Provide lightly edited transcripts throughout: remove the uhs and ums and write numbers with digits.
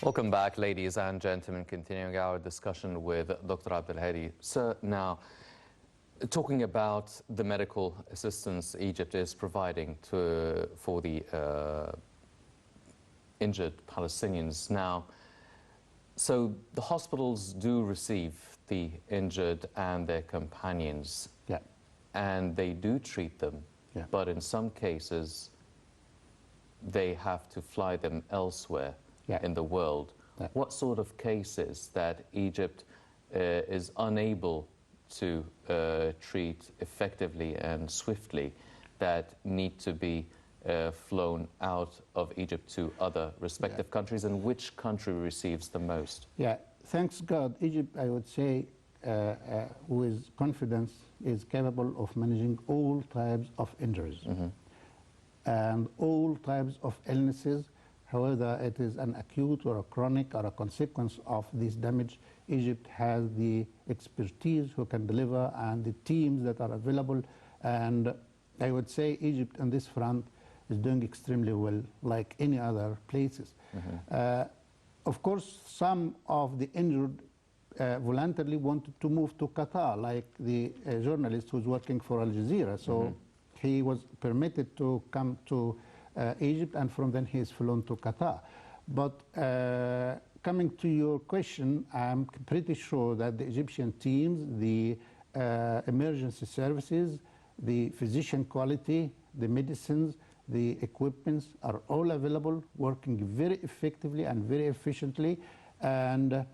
Welcome back, ladies and gentlemen. Continuing our discussion with Dr. Hady. Sir, now, talking about the medical assistance Egypt is providing for the injured Palestinians. Now, so the hospitals do receive the injured and their companions, and they do treat them, but in some cases, they have to fly them elsewhere in the world. What sort of cases that Egypt is unable to treat effectively and swiftly that need to be flown out of Egypt to other respective countries, and which country receives the most? Thanks God, Egypt, I would say, with confidence, is capable of managing all types of injuries and all types of illnesses. However, it is an acute or a chronic or a consequence of this damage. Egypt has the expertise who can deliver and the teams that are available. And I would say Egypt on this front is doing extremely well, like any other places. Of course, some of the injured voluntarily wanted to move to Qatar, like the journalist who's working for Al Jazeera. So he was permitted to come to Egypt, and from then he is flown to Qatar. But coming to your question, I'm pretty sure that the Egyptian teams, the emergency services, the physician quality, the medicines, the equipments are all available, working very effectively and very efficiently. And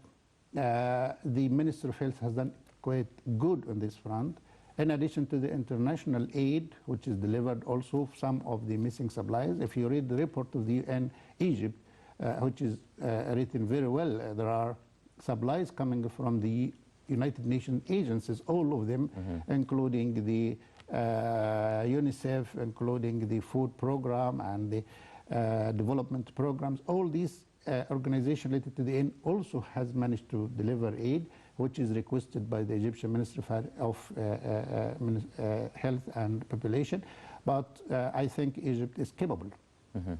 the Minister of Health has done quite good on this front. In addition to the international aid, which is delivered also some of the missing supplies. If you read the report of the UN Egypt, which is written very well, there are supplies coming from the United Nations agencies, all of them, including the UNICEF, including the food program and the development programs. All these organizations related to the UN also has managed to deliver aid, which is requested by the Egyptian Ministry of Health and Population. But I think Egypt is capable,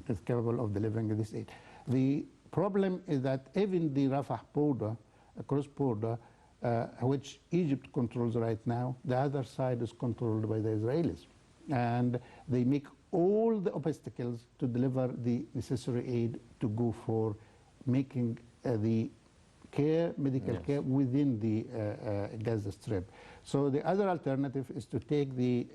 is capable of delivering this aid. The problem is that even the Rafah border, cross border, which Egypt controls right now, the other side is controlled by the Israelis. And they make all the obstacles to deliver the necessary aid to go for making the care, medical care within the Gaza Strip. So the other alternative is to take the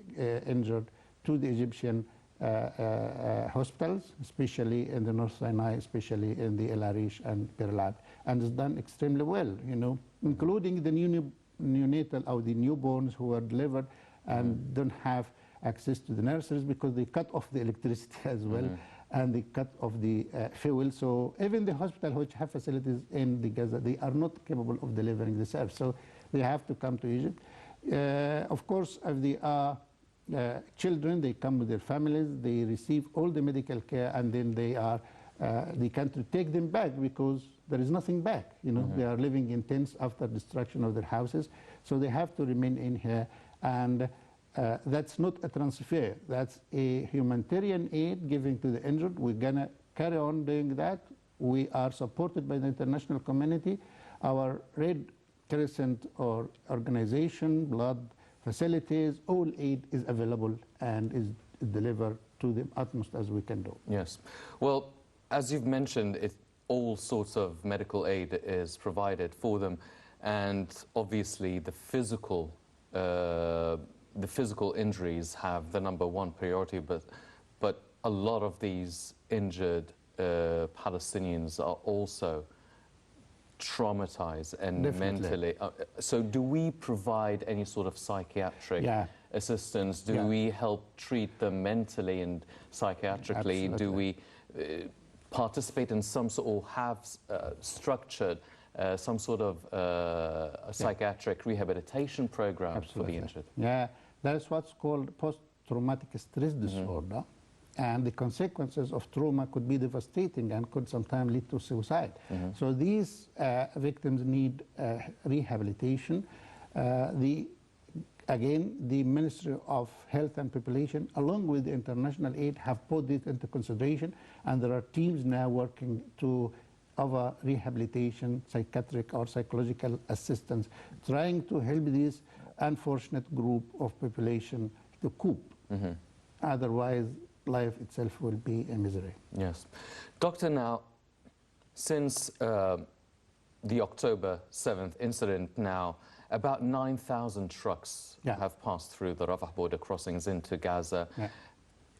injured to the Egyptian hospitals, especially in the North Sinai, especially in the El Arish and Birlab, and it's done extremely well, you know, including the neonatal or the newborns who are delivered and don't have access to the nurseries because they cut off the electricity as well. And they cut off the fuel. So even the hospital which have facilities in the Gaza, they are not capable of delivering the service. So they have to come to Egypt. Of course, if they are children, they come with their families, they receive all the medical care, and then they are, the country take them back because there is nothing back. You know, they are living in tents after destruction of their houses. So they have to remain in here. And that's not a transfer, that's a humanitarian aid given to the injured. We're gonna carry on doing that. We are supported by the international community. Our Red Crescent or organization, blood facilities, all aid is available and is delivered to the utmost as we can do. Yes. Well, as you've mentioned, all sorts of medical aid is provided for them, and obviously the physical injuries have the #1 priority, but a lot of these injured Palestinians are also traumatized and mentally. So do we provide any sort of psychiatric assistance? Do we help treat them mentally and psychiatrically? Absolutely. Do we participate in some sort, or have structured some sort of psychiatric rehabilitation program for the injured? That's what's called post-traumatic stress disorder. And the consequences of trauma could be devastating and could sometimes lead to suicide. So these victims need rehabilitation. Again, the Ministry of Health and Population, along with the international aid, have put it into consideration. And there are teams now working to of rehabilitation, psychiatric or psychological assistance, trying to help this unfortunate group of population to cope. Otherwise, life itself will be a misery. Yes. Doctor, now, since the October 7th incident now, about 9,000 trucks have passed through the Rafah border crossings into Gaza.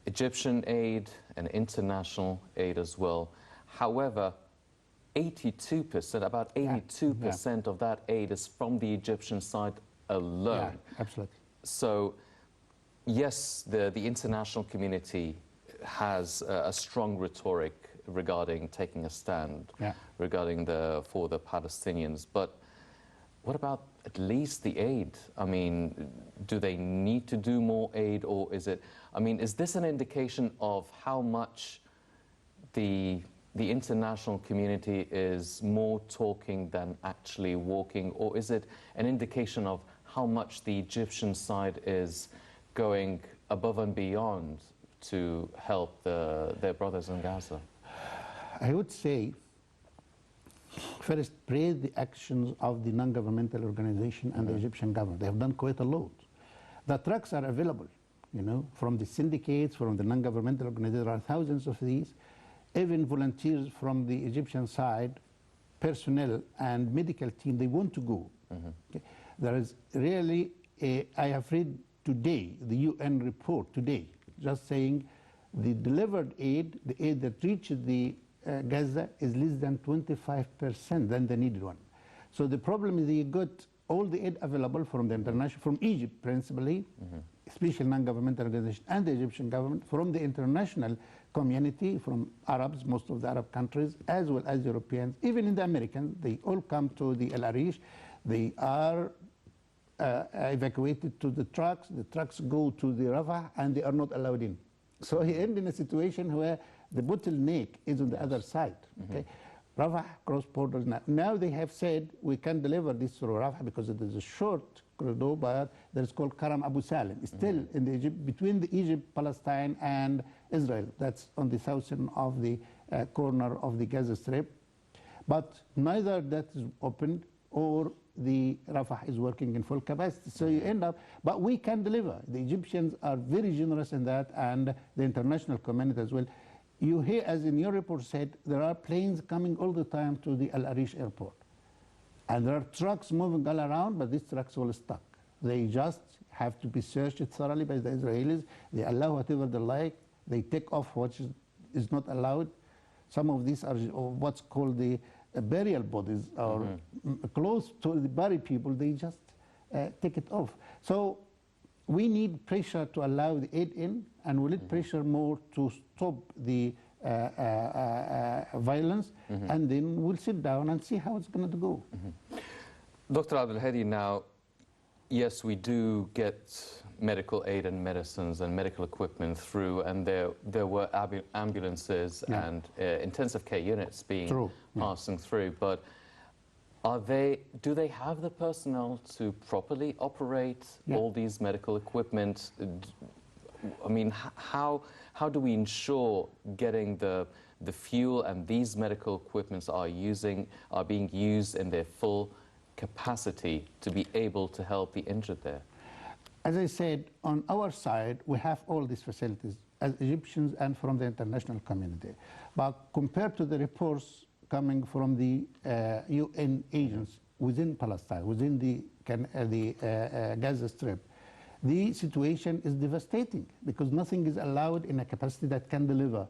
Egyptian aid and international aid as well. However, 82%, about 82% of that aid is from the Egyptian side alone. Absolutely. So, yes, the international community has a strong rhetoric regarding taking a stand regarding for the Palestinians, but what about at least the aid? I mean, do they need to do more aid, or is it, I mean, is this an indication of how much the international community is more talking than actually walking, or is it an indication of how much the Egyptian side is going above and beyond to help their brothers in Gaza? I would say, first, praise the actions of the non-governmental organization and the Egyptian government. They have done quite a lot. The trucks are available, you know, from the syndicates, from the non-governmental organizations. There are thousands of these. Even volunteers from the Egyptian side, personnel and medical team, they want to go. Okay? There is really, I have read today, the UN report today, just saying the delivered aid, the aid that reaches the Gaza is less than 25% than the needed one. So the problem is you got all the aid available from the international, from Egypt principally, especially non-governmental organization and the Egyptian government, from the international community, from Arabs, most of the Arab countries, as well as Europeans, even in the Americans, they all come to the El Arish. They are evacuated to the trucks go to the Rafah, and they are not allowed in. So he ended in a situation where the bottleneck is on the other side. Okay? Rafah cross borders now. Now they have said we can deliver this through Rafah because it is a short corridor, but that is called Karam Abu Salim. It's still in the between the Egypt, Palestine, and Israel. That's on the southern of the corner of the Gaza Strip. But neither that is opened or the Rafah is working in full capacity. So you end up, but we can deliver. The Egyptians are very generous in that, and the international community as well. You hear, as in your report said, there are planes coming all the time to the Al Arish airport. And there are trucks moving all around, but these trucks all stuck. They just have to be searched thoroughly by the Israelis. They allow whatever they like. They take off what is not allowed. Some of these are what's called the burial bodies, or close to the buried people. They just take it off. So we need pressure to allow the aid in, and we need pressure more to stop the violence, and then we'll sit down and see how it's going to go. Dr. Abdul Hady, now, yes, we do get medical aid and medicines and medical equipment through, and there were ambulances and intensive care units being passing through, but do they have the personnel to properly operate all these medical equipment? I mean, how do we ensure getting the fuel and these medical equipments are being used in their full capacity to be able to help the injured there? As I said, on our side, we have all these facilities as Egyptians and from the international community. But compared to the reports coming from the UN agents within Palestine, within the Gaza Strip, the situation is devastating because nothing is allowed in a capacity that can deliver.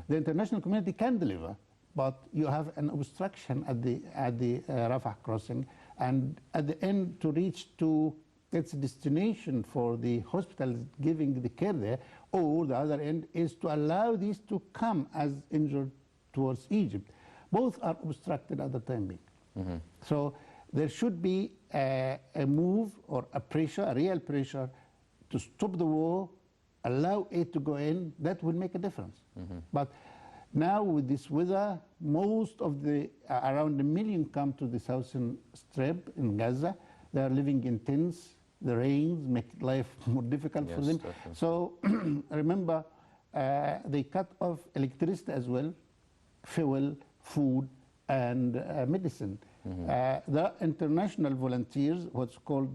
The international community can deliver, but you have an obstruction at the Rafah crossing, and at the end to reach to its destination for the hospitals giving the care there, or the other end is to allow these to come as injured towards Egypt. Both are obstructed at the time being. So there should be a move or a pressure, a real pressure, to stop the war, allow aid to go in. That will make a difference. But now with this weather, most of the, around 1 million come to the southern strip in Gaza. They are living in tents. The rains make life more difficult for them. Definitely. So remember, they cut off electricity as well, fuel, food, and medicine. The international volunteers, what's called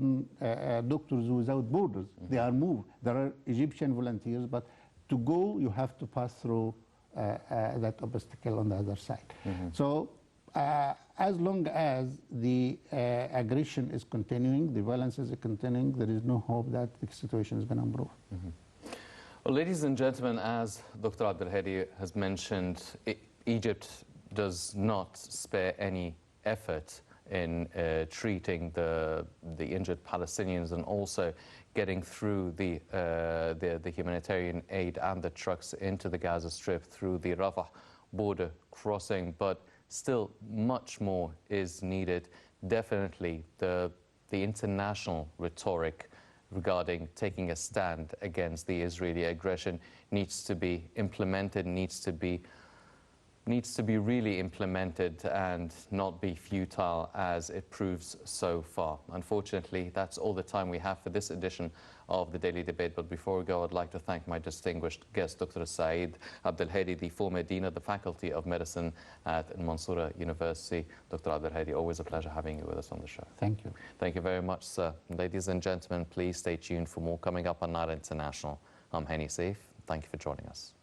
Doctors Without Borders, they are moved. There are Egyptian volunteers, but to go, you have to pass through that obstacle on the other side. So as long as the aggression is continuing, the violence is continuing, there is no hope that the situation is going to improve. Well, ladies and gentlemen, as Dr. Abdel Hady has mentioned, Egypt does not spare any effort in treating the injured Palestinians and also getting through the humanitarian aid and the trucks into the Gaza Strip through the Rafah border crossing. But still, much more is needed. Definitely, the international rhetoric regarding taking a stand against the Israeli aggression needs to be implemented, needs to be really implemented and not be futile as it proves so far. Unfortunately, that's all the time we have for this edition of the Daily Debate. But before we go, I'd like to thank my distinguished guest, Dr. Saeid Abdel Hady, the former Dean of the Faculty of Medicine at Mansoura University. Dr. Abdel Hady, always a pleasure having you with us on the show. Thank you. Thank you very much, sir. Ladies and gentlemen, please stay tuned for more coming up on Nile International. I'm Hani Saif. Thank you for joining us.